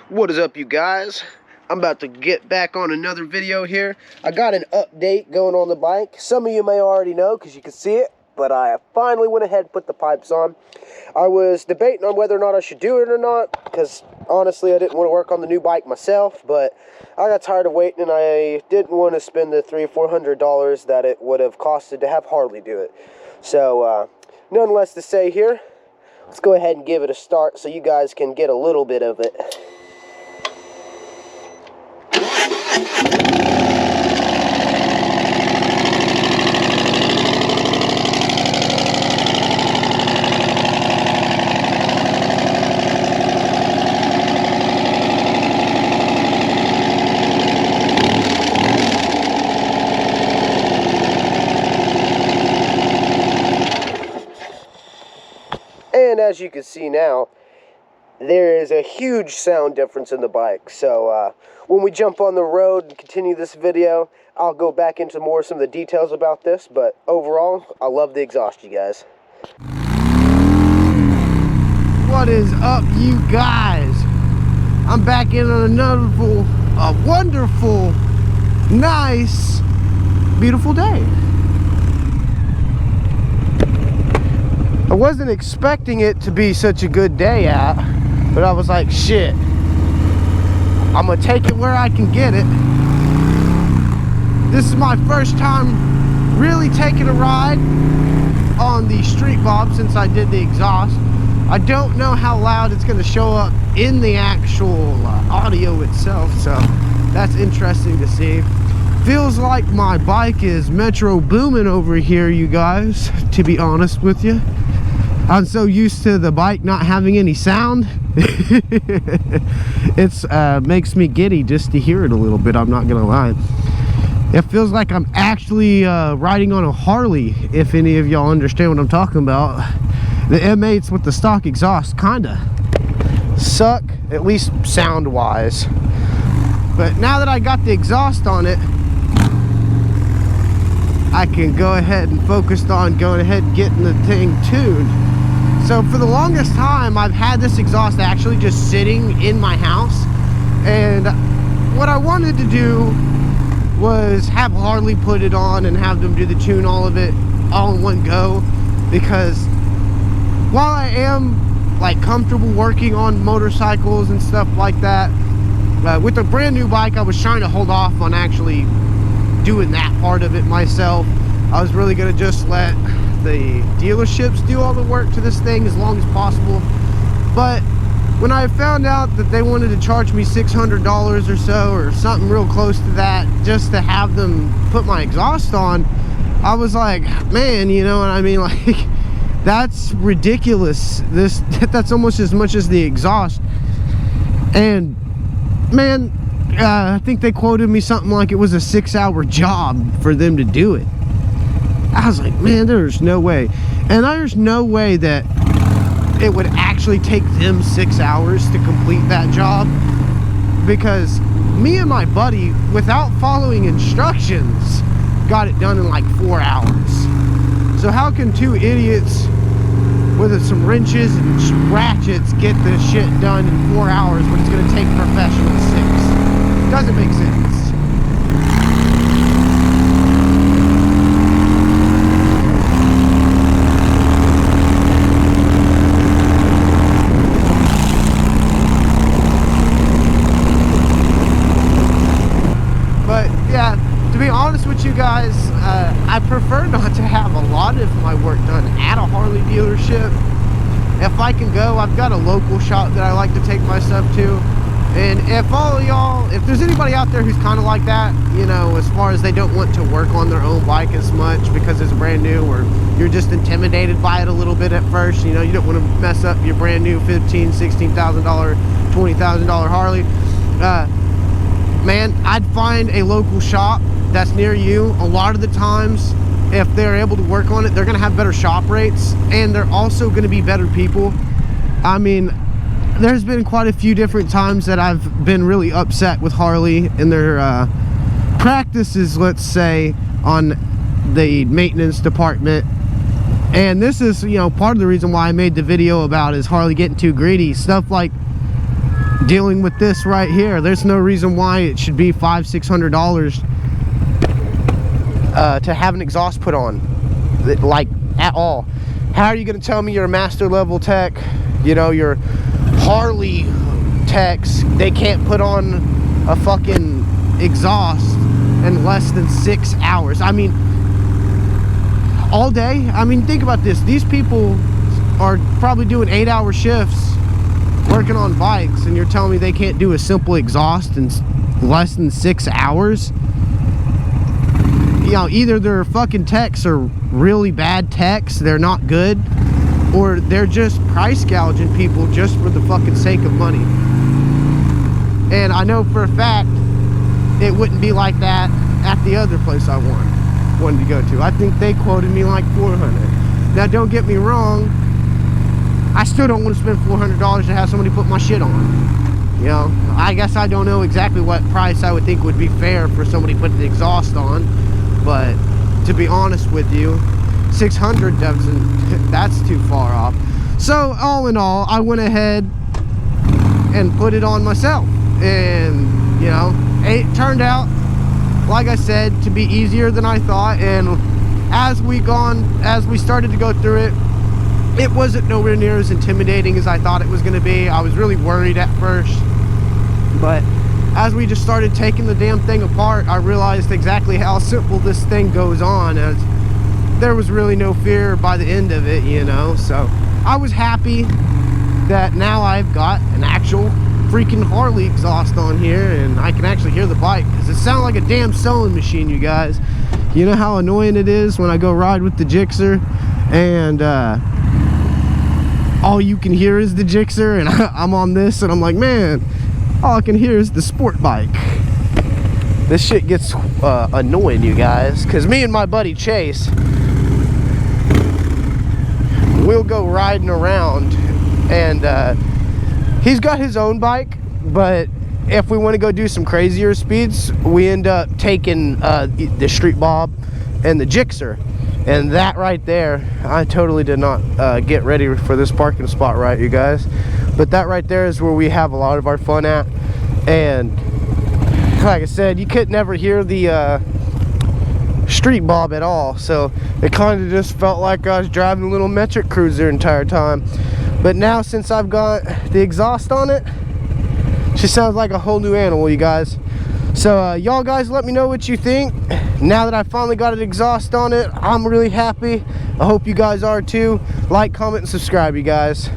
What is up, you guys? I'm about to get back on another video here. I got an update going on the bike. Some of you may already know because you can see it, but I finally went ahead and put the pipes on. I was debating on whether or not I should do it or not because honestly I didn't want to work on the new bike myself, but I got tired of waiting and I didn't want to spend the $300 or $400 that it would have costed to have Harley do it. So none less to say here. Let's go ahead and give it a start so you guys can get a little bit of it. And as you can see now, there is a huge sound difference in the bike. So when we jump on the road and continue this video, I'll go back into more some of the details about this. But overall, I love the exhaust, you guys. What is up, you guys? I'm back in on another wonderful, nice, beautiful day. I wasn't expecting it to be such a good day out, but I was like, shit, I'm gonna take it where I can get it. This is my first time really taking a ride on the Street Bob since I did the exhaust. I don't know how loud it's gonna show up in the actual audio itself, so that's interesting to see. Feels like my bike is Metro Boomin over here, you guys, to be honest with you. I'm so used to the bike not having any sound. It's makes me giddy just to hear it a little bit, I'm not gonna lie. It feels like I'm actually riding on a Harley, if any of y'all understand what I'm talking about. The M8s with the stock exhaust kinda suck, at least sound wise. But now that I got the exhaust on it, I can go ahead and focus on going ahead and getting the thing tuned. So for the longest time, I've had this exhaust actually just sitting in my house. And what I wanted to do was have Harley put it on and have them do the tune, all of it, all in one go. Because while I am like comfortable working on motorcycles and stuff like that, with a brand new bike, I was trying to hold off on actually doing that part of it myself. I was really gonna just let the dealerships do all the work to this thing as long as possible. But when I found out that they wanted to charge me $600 or so, or something real close to that, just to have them put my exhaust on, I was like, man, you know what I mean? Like, that's ridiculous. That's almost as much as the exhaust. And man, I think they quoted me something like it was a 6-hour job for them to do it. I was like, man, there's no way. And there's no way that it would actually take them 6 hours to complete that job. Because me and my buddy, without following instructions, got it done in like 4 hours. So how can two idiots with some wrenches and ratchets get this shit done in 4 hours when it's going to take professionals 6? Doesn't make sense. To be honest with you guys, I prefer not to have a lot of my work done at a Harley dealership. If I can go, I've got a local shop that I like to take my stuff to. And if all of y'all, if there's anybody out there who's kind of like that, you know, as far as they don't want to work on their own bike as much because it's brand new, or you're just intimidated by it a little bit at first, you know, you don't want to mess up your brand new $15,000, $16,000, $20,000 Harley, man, I'd find a local shop that's near you. A lot of the times, if they're able to work on it, they're gonna have better shop rates, and they're also gonna be better people. I mean, there's been quite a few different times that I've been really upset with Harley and their practices, let's say, on the maintenance department. And this is, you know, part of the reason why I made the video about is Harley getting too greedy. Stuff like dealing with this right here. There's no reason why it should be $500-600 to have an exhaust put on, like, at all. How are you going to tell me you're a master level tech, you know, your Harley techs, they can't put on a fucking exhaust in less than 6 hours? I mean, all day. I mean, think about this. These people are probably doing 8-hour shifts working on bikes, and you're telling me they can't do a simple exhaust in less than 6 hours? You know, either their fucking techs are really bad techs, they're not good, or they're just price gouging people just for the fucking sake of money. And I know for a fact it wouldn't be like that at the other place I wanted to go to. I think they quoted me like $400. Now, don't get me wrong, I still don't want to spend $400 to have somebody put my shit on. You know, I guess I don't know exactly what price I would think would be fair for somebody putting the exhaust on, but to be honest with you, $600 doesn't, that's too far off. So all in all, I went ahead and put it on myself, and you know, it turned out, like I said, to be easier than I thought. And as we started to go through it, it wasn't nowhere near as intimidating as I thought it was going to be. I was really worried at first, but as we just started taking the damn thing apart, I realized exactly how simple this thing goes on, as there was really no fear by the end of it, you know. So I was happy that now I've got an actual freaking Harley exhaust on here, and I can actually hear the bike, because it sounds like a damn sewing machine, you guys. You know how annoying it is when I go ride with the Gixxer and all you can hear is the Gixxer, and I'm on this and I'm like, man, all I can hear is the sport bike. This shit gets annoying, you guys, because me and my buddy Chase, we'll go riding around, and he's got his own bike, but if we want to go do some crazier speeds, we end up taking the Street Bob and the Gixxer. And that right there, I totally did not get ready for this parking spot right, you guys. But that right there is where we have a lot of our fun at. And like I said, you could never hear the Street Bob at all. So it kind of just felt like I was driving a little metric cruiser the entire time. But now, since I've got the exhaust on it, she sounds like a whole new animal, you guys. So y'all guys, let me know what you think. Now that I finally got an exhaust on it, I'm really happy. I hope you guys are too. Like, comment, and subscribe, you guys.